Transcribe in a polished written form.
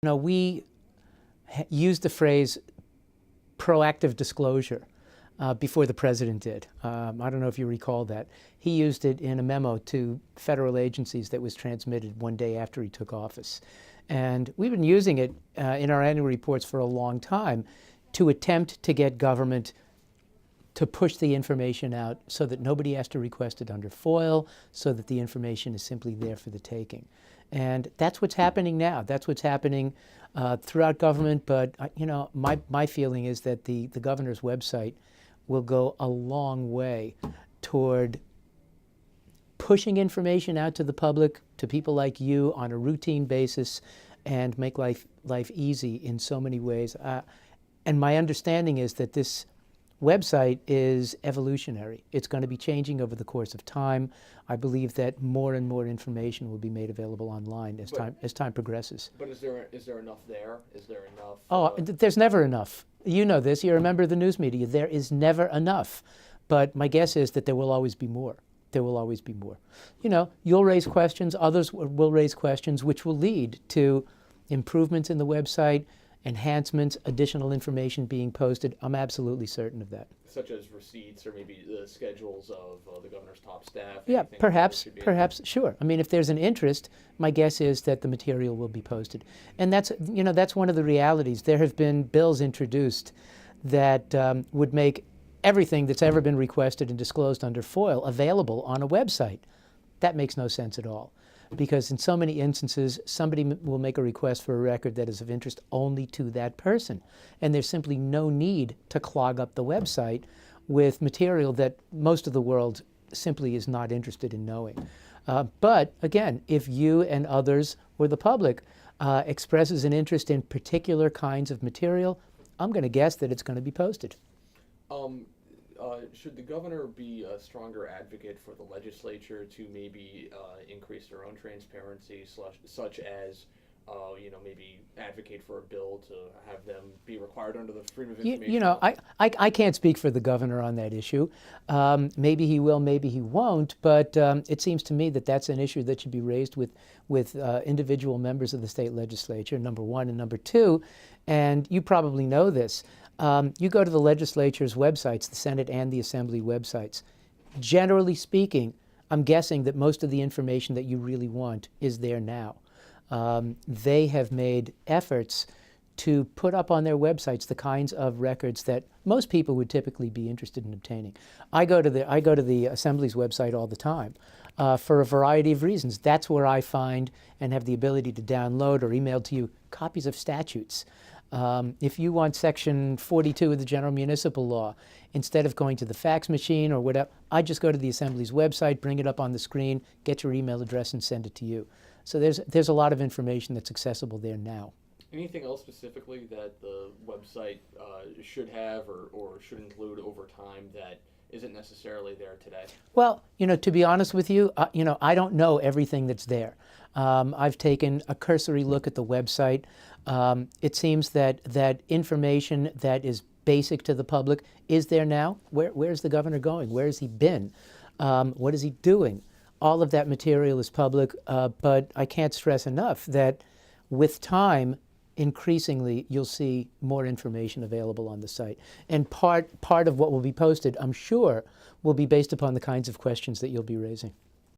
We used the phrase proactive disclosure before the president did. I don't know if you recall that. He used it in a memo to federal agencies that was transmitted one day after he took office. And we've been using it in our annual reports for a long time to attempt to get government to push the information out so that nobody has to request it under FOIL, so that the information is simply there for the taking. And that's what's happening now. That's what's happening throughout government. But my feeling is that the governor's website will go a long way toward pushing information out to the public, to people like you, on a routine basis, and make life easy in so many ways. And my understanding is that this website is evolutionary. It's going to be changing over the course of time. I believe that more and more information will be made available online as time progresses. But is there enough there? Is there enough? There's never enough. You know this. You're a member of the news media. There is never enough. But my guess is that there will always be more. There will always be more. You'll raise questions. Others will raise questions, which will lead to improvements in the website, enhancements, additional information being posted. I'm absolutely certain of that. Such as receipts or maybe the schedules of the governor's top staff? Yeah, perhaps, sure. I mean, if there's an interest, my guess is that the material will be posted. And that's one of the realities. There have been bills introduced that would make everything that's ever been requested and disclosed under FOIL available on a website. That makes no sense at all. Because in so many instances, somebody will make a request for a record that is of interest only to that person. And there's simply no need to clog up the website with material that most of the world simply is not interested in knowing. But again, if you and others or the public expresses an interest in particular kinds of material, I'm going to guess that it's going to be posted. Should the governor be a stronger advocate for the legislature to maybe increase their own transparency, such as maybe advocate for a bill to have them be required under the Freedom of Information? I can't speak for the governor on that issue. Maybe he will, maybe he won't. But it seems to me that that's an issue that should be raised with individual members of the state legislature, number one. And number two, and you probably know this, you go to the legislature's websites, the Senate and the Assembly websites. Generally speaking, I'm guessing that most of the information that you really want is there now. They have made efforts to put up on their websites the kinds of records that most people would typically be interested in obtaining. I go to the Assembly's website all the time for a variety of reasons. That's where I find and have the ability to download or email to you copies of statutes. If you want Section 42 of the General Municipal Law, instead of going to the fax machine or whatever, I just go to the Assembly's website, bring it up on the screen, get your email address, and send it to you. So there's a lot of information that's accessible there now. Anything else specifically that the website should have or should include over time that isn't necessarily there today? Well, to be honest with you, I don't know everything that's there. I've taken a cursory look at the website. It seems that information that is basic to the public is there now. Where's the governor going? Where has he been? What is he doing? All of that material is public, but I can't stress enough that with time, increasingly, you'll see more information available on the site. And part of what will be posted, I'm sure, will be based upon the kinds of questions that you'll be raising.